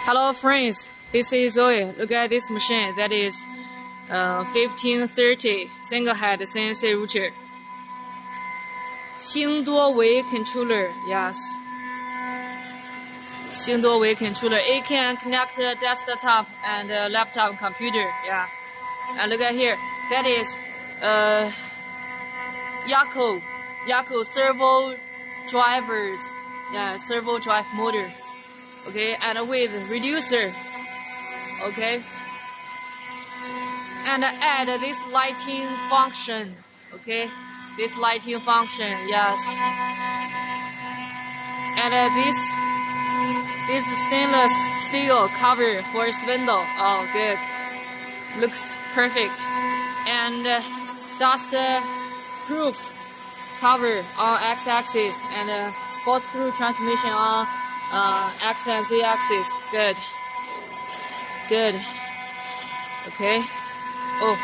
Hello friends, this is Zoe. Look at this machine. That is 1530 single head CNC router. 星多维 controller, yes. 星多维 controller. It can connect desktop and laptop computer, yeah. And look at here. That is Yaco servo drivers, yeah, servo drive motor. Okay, and with reducer, okay, and add this lighting function, okay, this lighting function, yes, and this stainless steel cover for spindle, oh good, looks perfect, and dust proof cover on x-axis and 4-screw transmission on X and Z axis. Good. Okay. Oh.